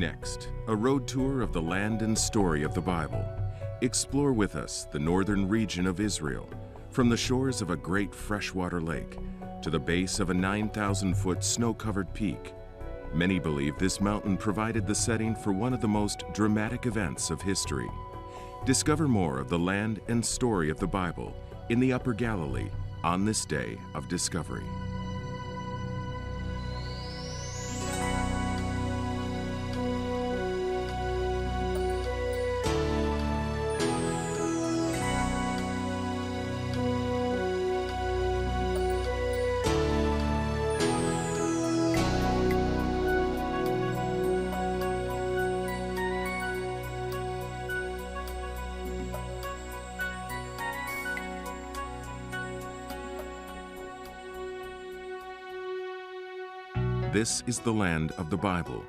Next, a road tour of the land and story of the Bible. Explore with us the northern region of Israel, from the shores of a great freshwater lake to the base of a 9,000-foot snow-covered peak. Many believe this mountain provided the setting for one of the most dramatic events of history. Discover more of the land and story of the Bible in the Upper Galilee on this day of discovery. This is the land of the Bible.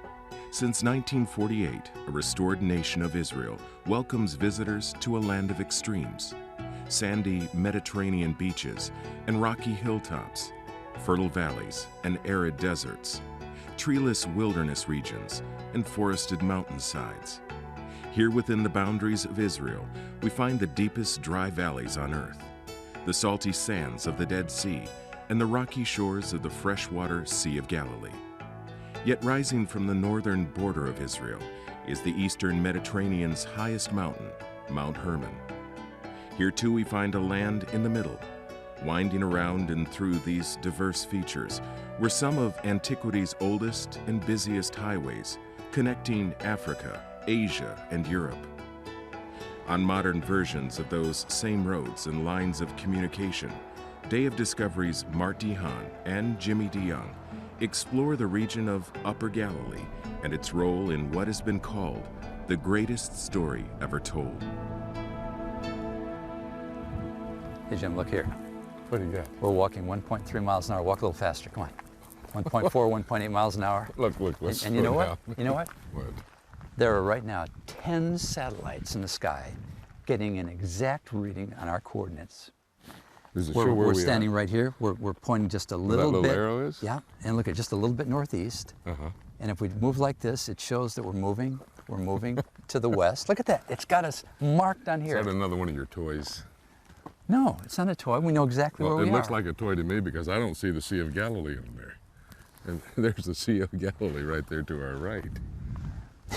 Since 1948, a restored nation of Israel welcomes visitors to a land of extremes. Sandy Mediterranean beaches and rocky hilltops, fertile valleys and arid deserts, treeless wilderness regions and forested mountainsides. Here within the boundaries of Israel, we find the deepest dry valleys on earth, the salty sands of the Dead Sea, and the rocky shores of the freshwater Sea of Galilee. Yet rising from the northern border of Israel is the eastern Mediterranean's highest mountain, Mount Hermon. Here too we find a land in the middle. Winding around and through these diverse features were some of antiquity's oldest and busiest highways, connecting Africa, Asia, and Europe. On modern versions of those same roads and lines of communication, Day of Discovery's Mart D. Hahn and Jimmy DeYoung explore the region of Upper Galilee and its role in what has been called the greatest story ever told. Hey Jim, look here. What do you got? We're walking 1.3 miles an hour. Walk a little faster, come on. 1.4, 1.8 miles an hour. Look, let's and you know slow what? down. You know what? What? There are right now 10 satellites in the sky getting an exact reading on our coordinates. Does it show where We're we standing are? right here. We're pointing just a Where little that bit. little arrow is? Yeah, and look at just a little bit northeast. Uh-huh. And if we move like this, it shows that we're moving to the west. Look at that. It's got us marked on here. Is that another one of your toys? No, it's not a toy. We know exactly Well, where we it are. looks like a toy to me because I don't see the Sea of Galilee on there. And there's the Sea of Galilee right there to our right.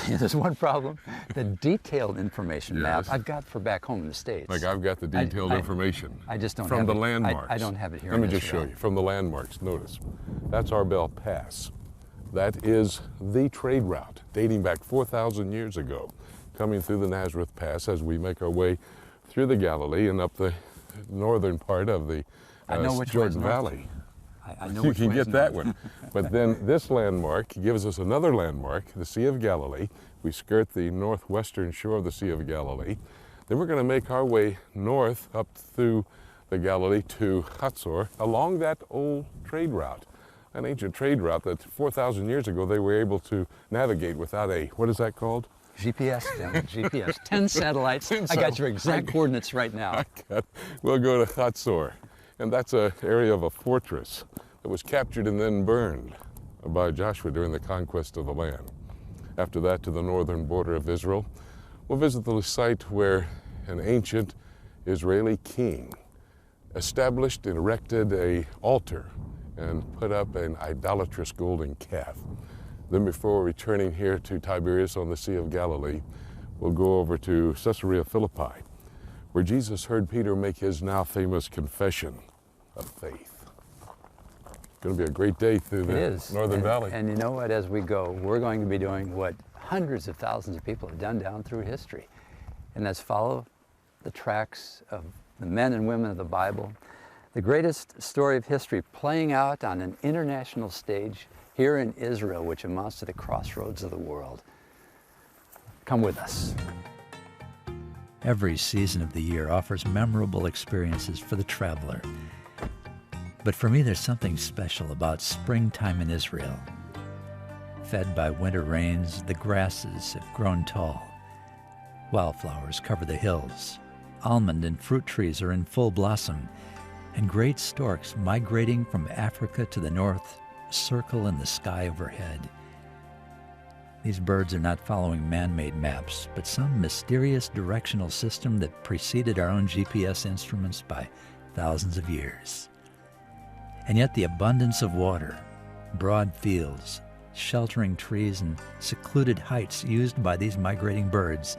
There's one problem. The detailed information map Yes. I've got for back home in the States. Like I've got the detailed information. I just don't from have the it. landmarks. I don't have it here. Let me in just Israel. show you from the landmarks. Notice that's Arbel Pass. That is the trade route dating back 4,000 years ago, coming through the Nazareth Pass as we make our way through the Galilee and up the northern part of the Jordan Valley. I know You which can way get is that north. one. But then this landmark gives us another landmark, the Sea of Galilee. We skirt the northwestern shore of the Sea of Galilee. Then we're going to make our way north up through the Galilee to Hatzor along that old trade route, an ancient trade route that 4,000 years ago they were able to navigate without a, what is that called? GPS, Jim, GPS. 10 satellites. I got your exact coordinates right now. We'll go to Hatzor, and that's an area of a fortress that was captured and then burned by Joshua during the conquest of the land. After that, to the northern border of Israel, we'll visit the site where an ancient Israeli king established and erected an altar and put up an idolatrous golden calf. Then before returning here to Tiberias on the Sea of Galilee, we'll go over to Caesarea Philippi, where Jesus heard Peter make his now famous confession of faith. It's going to be a great day through the Northern Valley. And you know what, as we go, we're going to be doing what hundreds of thousands of people have done down through history, and that's follow the tracks of the men and women of the Bible, the greatest story of history playing out on an international stage here in Israel, which amounts to the crossroads of the world. Come with us. Every season of the year offers memorable experiences for the traveler. But for me, there's something special about springtime in Israel. Fed by winter rains, the grasses have grown tall. Wildflowers cover the hills. Almond and fruit trees are in full blossom. And great storks migrating from Africa to the north circle in the sky overhead. These birds are not following man-made maps, but some mysterious directional system that preceded our own GPS instruments by thousands of years. And yet the abundance of water, broad fields, sheltering trees, and secluded heights used by these migrating birds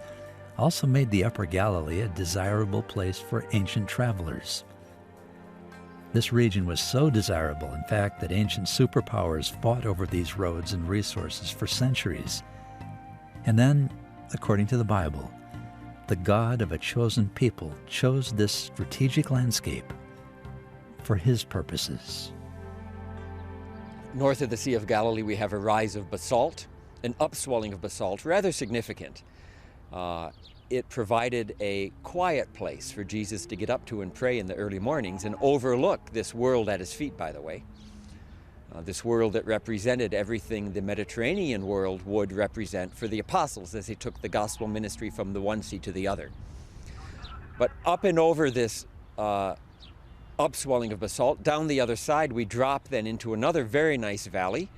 also made the Upper Galilee a desirable place for ancient travelers. This region was so desirable, in fact, that ancient superpowers fought over these roads and resources for centuries. And then, according to the Bible, the God of a chosen people chose this strategic landscape for his purposes. North of the Sea of Galilee, we have a rise of basalt, an upswelling of basalt, rather significant. It provided a quiet place for Jesus to get up to and pray in the early mornings and overlook this world at his feet, by the way. This world that represented everything the Mediterranean world would represent for the apostles as they took the gospel ministry from the one sea to the other. But up and over this upswelling of basalt, down the other side, we drop then into another very nice valley.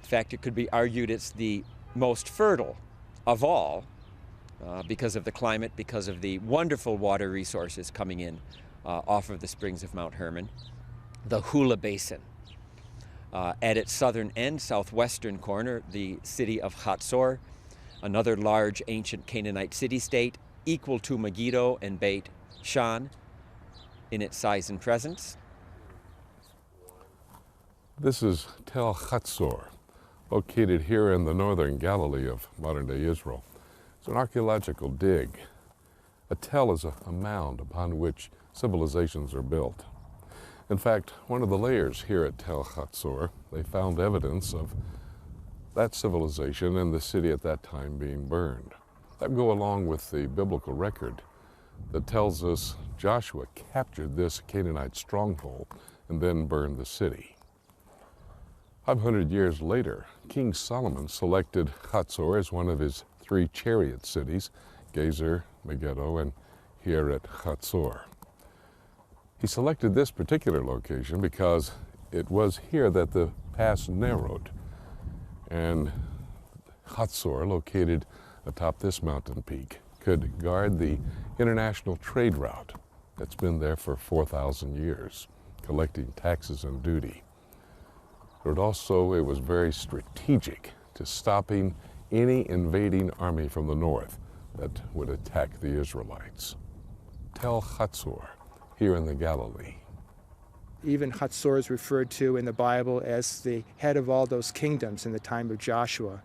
In fact, it could be argued it's the most fertile of all because of the climate, because of the wonderful water resources coming in off of the springs of Mount Hermon, the Hula Basin. At its southern end, southwestern corner, the city of Hatzor, another large ancient Canaanite city-state, equal to Megiddo and Beit Shan in its size and presence. This is Tel Hatzor, located here in the northern Galilee of modern-day Israel. It's an archaeological dig. A tell is a mound upon which civilizations are built. In fact, one of the layers here at Tel Hatzor, they found evidence of that civilization and the city at that time being burned. That go along with the biblical record that tells us Joshua captured this Canaanite stronghold and then burned the city. 500 years later, King Solomon selected Hatzor as one of his 3 chariot cities, Gezer, Megiddo, and here at Hatzor. He selected this particular location because it was here that the pass narrowed, and Hatzor, located atop this mountain peak, could guard the international trade route that's been there for 4,000 years, collecting taxes and duty. But also, it was very strategic to stopping any invading army from the north that would attack the Israelites. Tel Hatzor, here in the Galilee. Even Hatzor is referred to in the Bible as the head of all those kingdoms in the time of Joshua.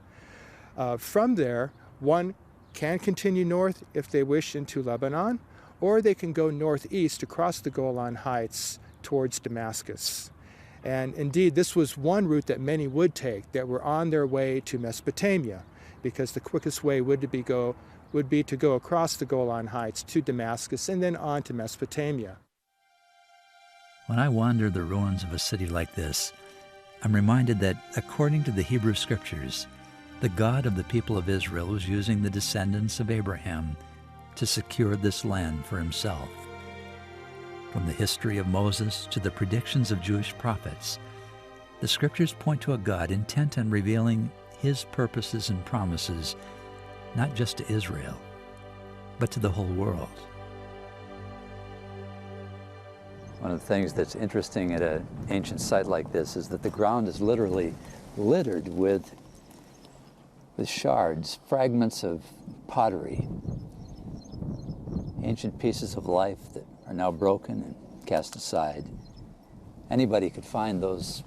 From there, one can continue north if they wish into Lebanon, or they can go northeast across the Golan Heights towards Damascus. And indeed, this was one route that many would take that were on their way to Mesopotamia, because the quickest way would be to go across the Golan Heights to Damascus and then on to Mesopotamia. When I wander the ruins of a city like this, I'm reminded that, according to the Hebrew Scriptures, the God of the people of Israel was using the descendants of Abraham to secure this land for himself. From the history of Moses to the predictions of Jewish prophets, the Scriptures point to a God intent on revealing his purposes and promises, not just to Israel, but to the whole world. One of the things that's interesting at an ancient site like this is that the ground is literally littered with shards, fragments of pottery, ancient pieces of life that are now broken and cast aside. Anybody could find those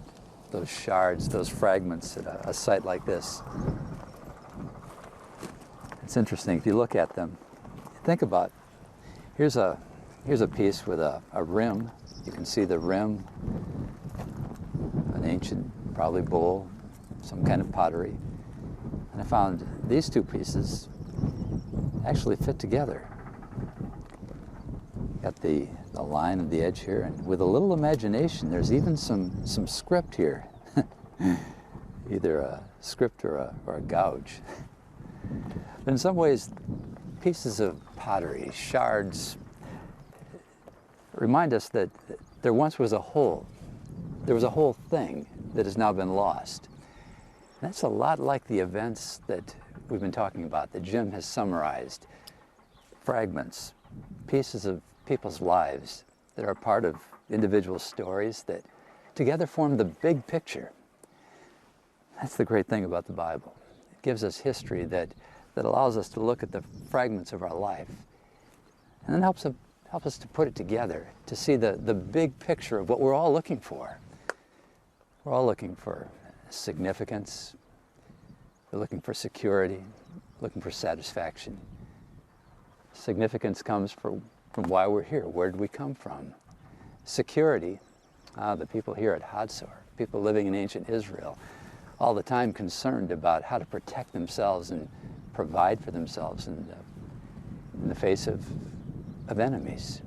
shards, those fragments at a site like this. It's interesting, if you look at them, think about, here's a piece with a rim. You can see the rim, an ancient, probably bowl, some kind of pottery. And I found these 2 pieces actually fit together. Got the line of the edge here, and with a little imagination, there's even some script here. Either a script or a gouge. But in some ways, pieces of pottery, shards, remind us that there once was a whole. There was a whole thing that has now been lost. That's a lot like the events that we've been talking about, that Jim has summarized. Fragments, pieces of people's lives that are part of individual stories that together form the big picture. That's the great thing about the Bible. It gives us history that allows us to look at the fragments of our life and then helps us to put it together, to see the big picture of what we're all looking for. We're all looking for significance, we're looking for security, looking for satisfaction. Significance comes from why we're here. Where did we come from? Security, the people here at Hatzor, people living in ancient Israel, all the time concerned about how to protect themselves and provide for themselves in the face of enemies.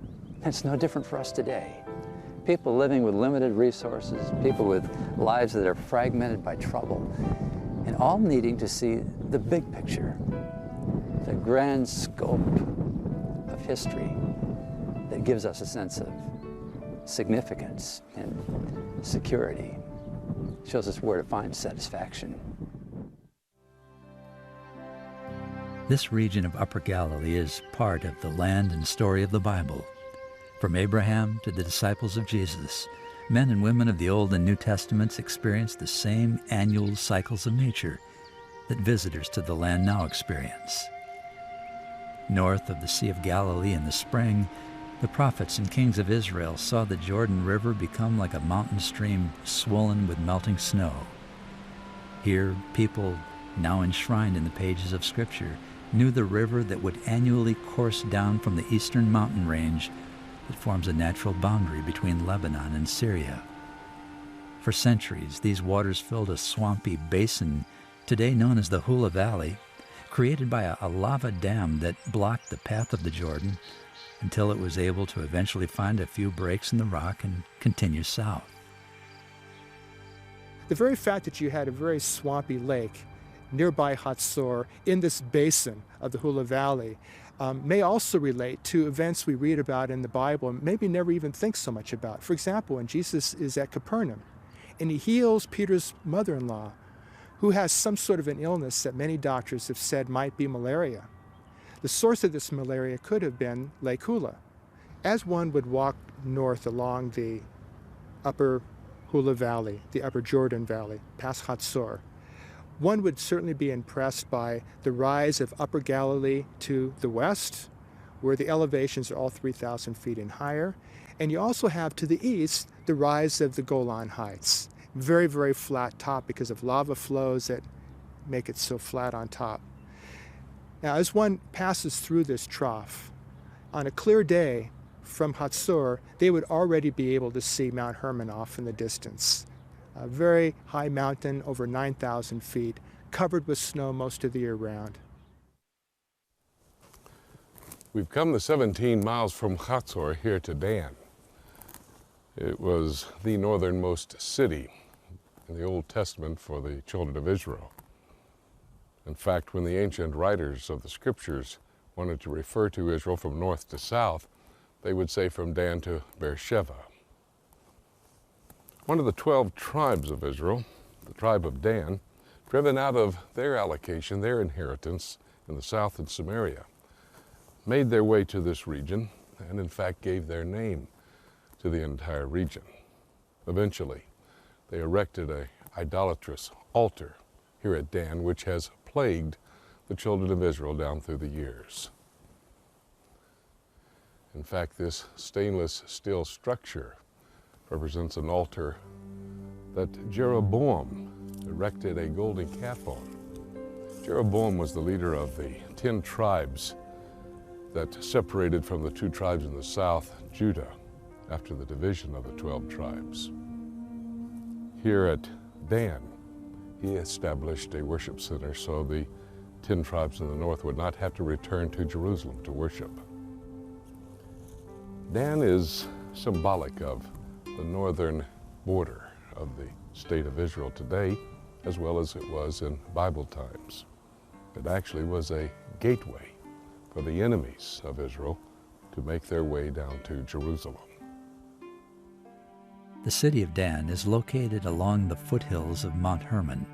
It's no different for us today. People living with limited resources, people with lives that are fragmented by trouble, and all needing to see the big picture, the grand scope of history that gives us a sense of significance and security, shows us where to find satisfaction. This region of Upper Galilee is part of the land and story of the Bible. From Abraham to the disciples of Jesus, men and women of the Old and New Testaments experienced the same annual cycles of nature that visitors to the land now experience. North of the Sea of Galilee in the spring, the prophets and kings of Israel saw the Jordan River become like a mountain stream swollen with melting snow. Here, people, now enshrined in the pages of Scripture, knew the river that would annually course down from the eastern mountain range that forms a natural boundary between Lebanon and Syria. For centuries, these waters filled a swampy basin, today known as the Hula Valley, created by a lava dam that blocked the path of the Jordan until it was able to eventually find a few breaks in the rock and continue south. The very fact that you had a very swampy lake nearby Hatzor in this basin of the Hula Valley may also relate to events we read about in the Bible and maybe never even think so much about. For example, when Jesus is at Capernaum and he heals Peter's mother-in-law, who has some sort of an illness that many doctors have said might be malaria. The source of this malaria could have been Lake Hula. As one would walk north along the upper Hula Valley, the upper Jordan Valley, past Hatzor, one would certainly be impressed by the rise of Upper Galilee to the west, where the elevations are all 3,000 feet and higher. And you also have to the east the rise of the Golan Heights. Very, very flat top because of lava flows that make it so flat on top. Now, as one passes through this trough, on a clear day from Hatzor, they would already be able to see Mount Hermon off in the distance. A very high mountain, over 9,000 feet, covered with snow most of the year round. We've come the 17 miles from Hatzor here to Dan. It was the northernmost city in the Old Testament for the children of Israel. In fact, when the ancient writers of the Scriptures wanted to refer to Israel from north to south, they would say from Dan to Beersheba. One of the 12 tribes of Israel, the tribe of Dan, driven out of their allocation, their inheritance in the south in Samaria, made their way to this region and in fact gave their name to the entire region. Eventually, they erected an idolatrous altar here at Dan, which has plagued the children of Israel down through the years. In fact, this stainless steel structure represents an altar that Jeroboam erected a golden calf on. Jeroboam was the leader of the 10 tribes that separated from the 2 tribes in the south, Judah, after the division of the 12 tribes. Here at Dan, he established a worship center so the 10 tribes in the north would not have to return to Jerusalem to worship. Dan is symbolic of the northern border of the state of Israel today, as well as it was in Bible times. It actually was a gateway for the enemies of Israel to make their way down to Jerusalem. The city of Dan is located along the foothills of Mount Hermon.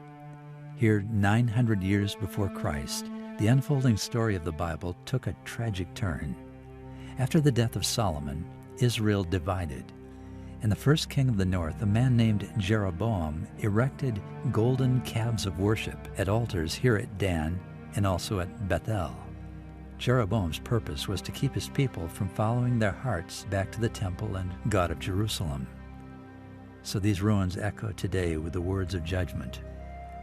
Here, 900 years before Christ, the unfolding story of the Bible took a tragic turn. After the death of Solomon, Israel divided, and the first king of the north, a man named Jeroboam, erected golden calves of worship at altars here at Dan and also at Bethel. Jeroboam's purpose was to keep his people from following their hearts back to the temple and God of Jerusalem. So these ruins echo today with the words of judgment.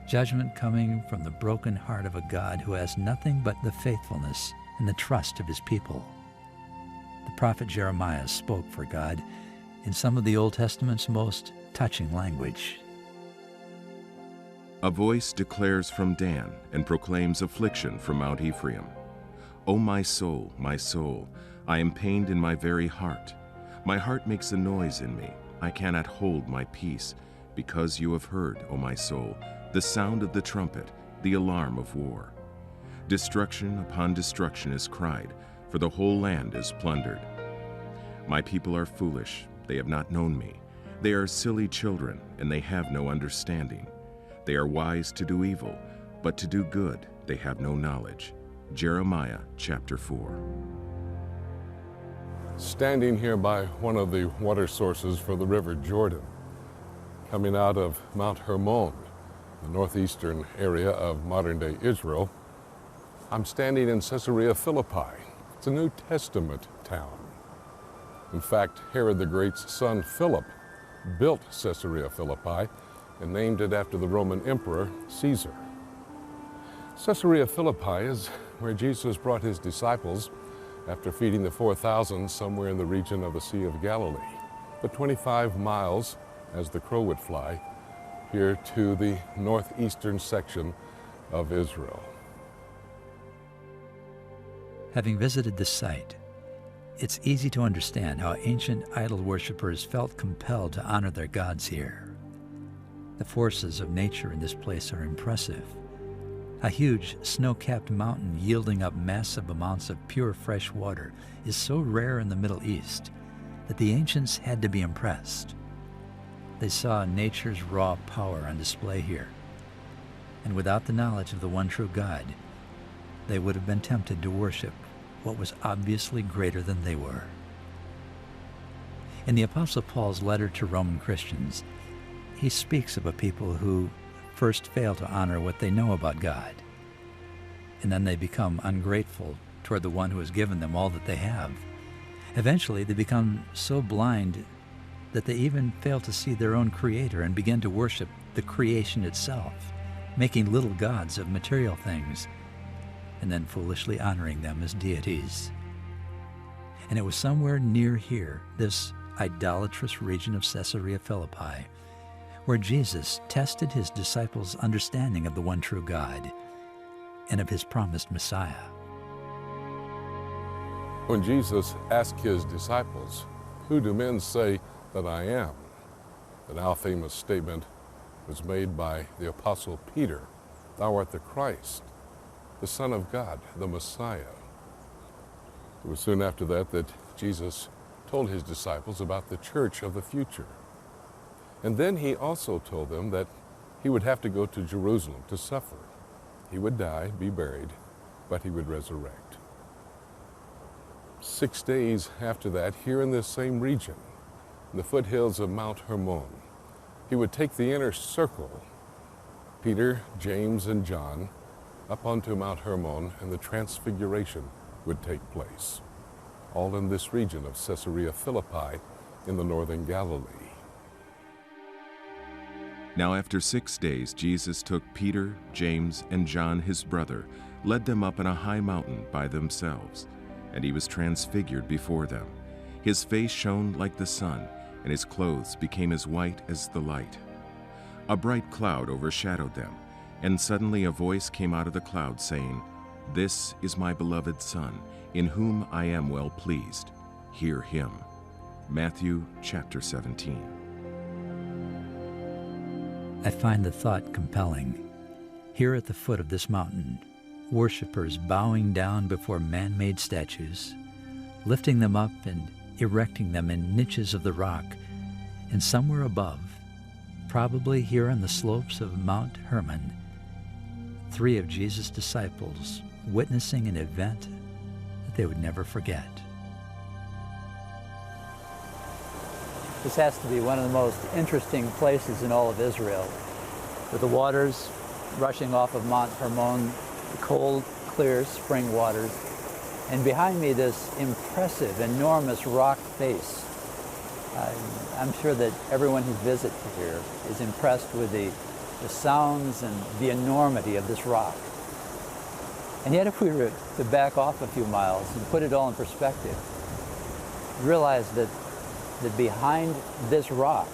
Judgment coming from the broken heart of a God who has nothing but the faithfulness and the trust of his people. The prophet Jeremiah spoke for God in some of the Old Testament's most touching language. A voice declares from Dan and proclaims affliction from Mount Ephraim. O my soul, I am pained in my very heart. My heart makes a noise in me. I cannot hold my peace, because you have heard, O my soul, the sound of the trumpet, the alarm of war. Destruction upon destruction is cried, for the whole land is plundered. My people are foolish, they have not known me. They are silly children, and they have no understanding. They are wise to do evil, but to do good they have no knowledge. Jeremiah chapter 4. Standing here by one of the water sources for the River Jordan, coming out of Mount Hermon, the northeastern area of modern-day Israel, I'm standing in Caesarea Philippi. It's a New Testament town. In fact, Herod the Great's son Philip built Caesarea Philippi and named it after the Roman Emperor Caesar. Caesarea Philippi is where Jesus brought his disciples after feeding the 4,000 somewhere in the region of the Sea of Galilee, but 25 miles, as the crow would fly, here to the northeastern section of Israel. Having visited this site, it's easy to understand how ancient idol worshippers felt compelled to honor their gods here. The forces of nature in this place are impressive. A huge snow-capped mountain yielding up massive amounts of pure fresh water is so rare in the Middle East that the ancients had to be impressed. They saw nature's raw power on display here, and without the knowledge of the one true God, they would have been tempted to worship what was obviously greater than they were. In the Apostle Paul's letter to Roman Christians, he speaks of a people who first fail to honor what they know about God, and then they become ungrateful toward the one who has given them all that they have. Eventually, they become so blind that they even fail to see their own Creator and begin to worship the creation itself, making little gods of material things, and then foolishly honoring them as deities. And it was somewhere near here, this idolatrous region of Caesarea Philippi, where Jesus tested his disciples' understanding of the one true God and of his promised Messiah. When Jesus asked his disciples, "Who do men say that I am?" the now famous statement was made by the Apostle Peter, "Thou art the Christ, the Son of God, the Messiah." It was soon after that Jesus told his disciples about the church of the future. And then he also told them that he would have to go to Jerusalem to suffer. He would die, be buried, but he would resurrect. 6 days after that, here in this same region, in the foothills of Mount Hermon, he would take the inner circle, Peter, James, and John, up onto Mount Hermon, and the transfiguration would take place, all in this region of Caesarea Philippi in the northern Galilee. Now after 6 days, Jesus took Peter, James, and John his brother, led them up on a high mountain by themselves, and he was transfigured before them. His face shone like the sun, and his clothes became as white as the light. A bright cloud overshadowed them, and suddenly a voice came out of the cloud saying, "This is my beloved Son, in whom I am well pleased. Hear him." Matthew chapter 17. I find the thought compelling. Here at the foot of this mountain, worshipers bowing down before man-made statues, lifting them up and erecting them in niches of the rock, and somewhere above, probably here on the slopes of Mount Hermon, 3 of Jesus' disciples witnessing an event that they would never forget. This has to be one of the most interesting places in all of Israel, with the waters rushing off of Mount Hermon, the cold, clear spring waters, and behind me this impressive, enormous rock face. I'm sure that everyone who visits here is impressed with the sounds and the enormity of this rock. And yet if we were to back off a few miles and put it all in perspective, realize that behind this rock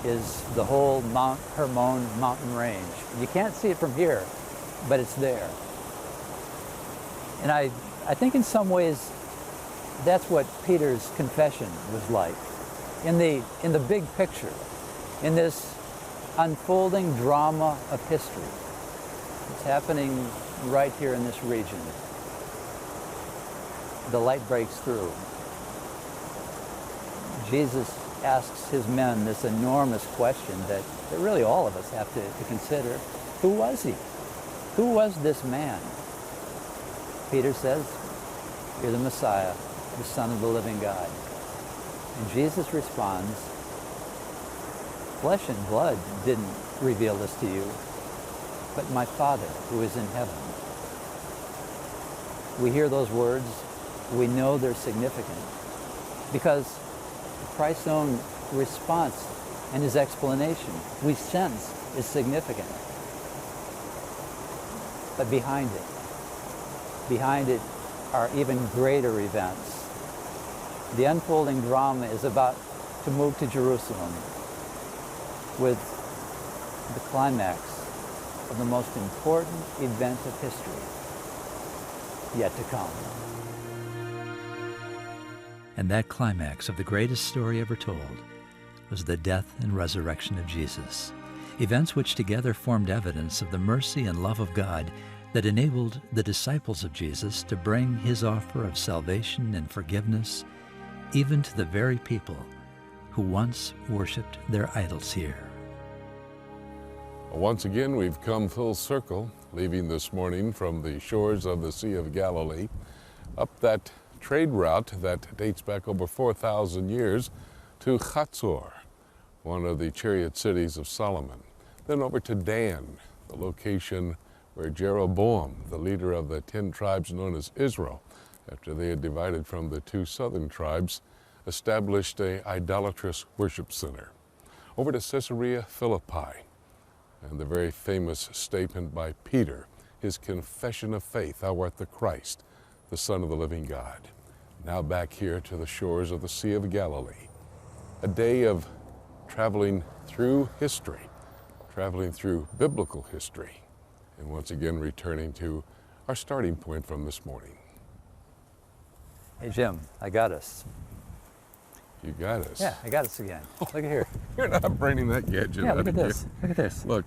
is the whole Mount Hermon mountain range. You can't see it from here, but it's there. And I think in some ways that's what Peter's confession was like. In the big picture, in this unfolding drama of history, it's happening right here in this region. The light breaks through. Jesus asks his men this enormous question that really all of us have to consider. Who was he? Who was this man? Peter says, "You're the Messiah, the Son of the living God." And Jesus responds, "Flesh and blood didn't reveal this to you, but my Father who is in heaven." We hear those words, we know they're significant, because Christ's own response and his explanation, we sense, is significant. But behind it are even greater events. The unfolding drama is about to move to Jerusalem with the climax of the most important event of history yet to come. And that climax of the greatest story ever told was the death and resurrection of Jesus, events which together formed evidence of the mercy and love of God that enabled the disciples of Jesus to bring his offer of salvation and forgiveness even to the very people who once worshipped their idols here. Once again, we've come full circle, leaving this morning from the shores of the Sea of Galilee, up that trade route that dates back over 4,000 years to Hatzor, one of the chariot cities of Solomon. Then over to Dan, the location where Jeroboam, the leader of the 10 tribes known as Israel, after they had divided from the 2 southern tribes, established an idolatrous worship center. Over to Caesarea Philippi, and the very famous statement by Peter, his confession of faith, "Thou art the Christ, the Son of the living God." Now back here to the shores of the Sea of Galilee. A day of traveling through history, traveling through biblical history, and once again returning to our starting point from this morning. Hey Jim, I got us. You got us. Yeah, I got us again. Look at here. You're not bringing that gadget. Yeah, look out at of this. here. Look at this. Look.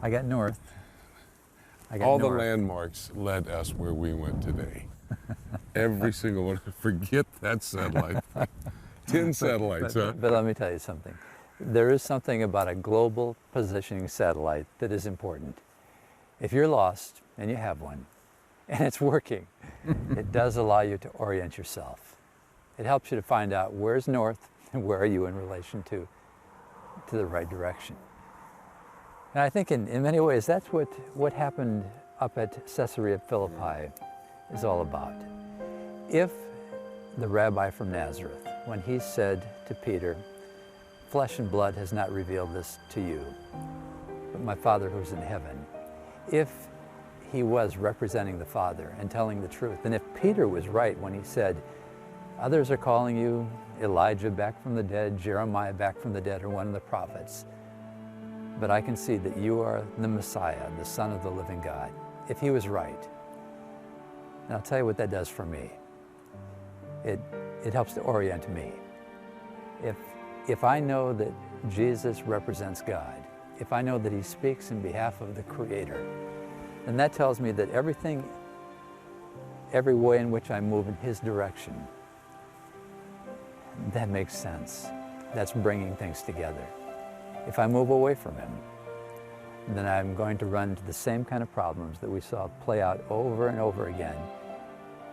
I got north. All the landmarks led us where we went today. Every single one. Forget that satellite. 10 satellites, huh? But let me tell you something. There is something about a global positioning satellite that is important. If you're lost, and you have one, and it's working, it does allow you to orient yourself. It helps you to find out where's north and where are you in relation to the right direction. And I think in many ways that's what happened up at Caesarea Philippi is all about. If the rabbi from Nazareth, when he said to Peter, "Flesh and blood has not revealed this to you, but my Father who's in heaven," if he was representing the Father and telling the truth, and if Peter was right when he said, "Others are calling you Elijah back from the dead, Jeremiah back from the dead, or one of the prophets, but I can see that you are the Messiah, the Son of the living God." If he was right, and I'll tell you what that does for me. It helps to orient me. If I know that Jesus represents God, if I know that he speaks in behalf of the Creator, then that tells me that every way in which I move in his direction, that makes sense. That's bringing things together. If I move away from him, then I'm going to run into the same kind of problems that we saw play out over and over again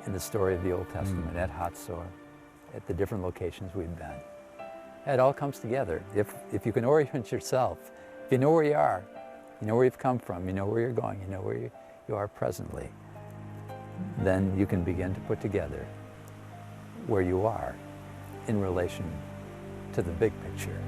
in the story of the Old Testament, at Hatzor, at the different locations we've been. It all comes together. If you can orient yourself, if you know where you are, you know where you've come from, you know where you're going, you know where you are presently, then you can begin to put together where you are in relation to the big picture.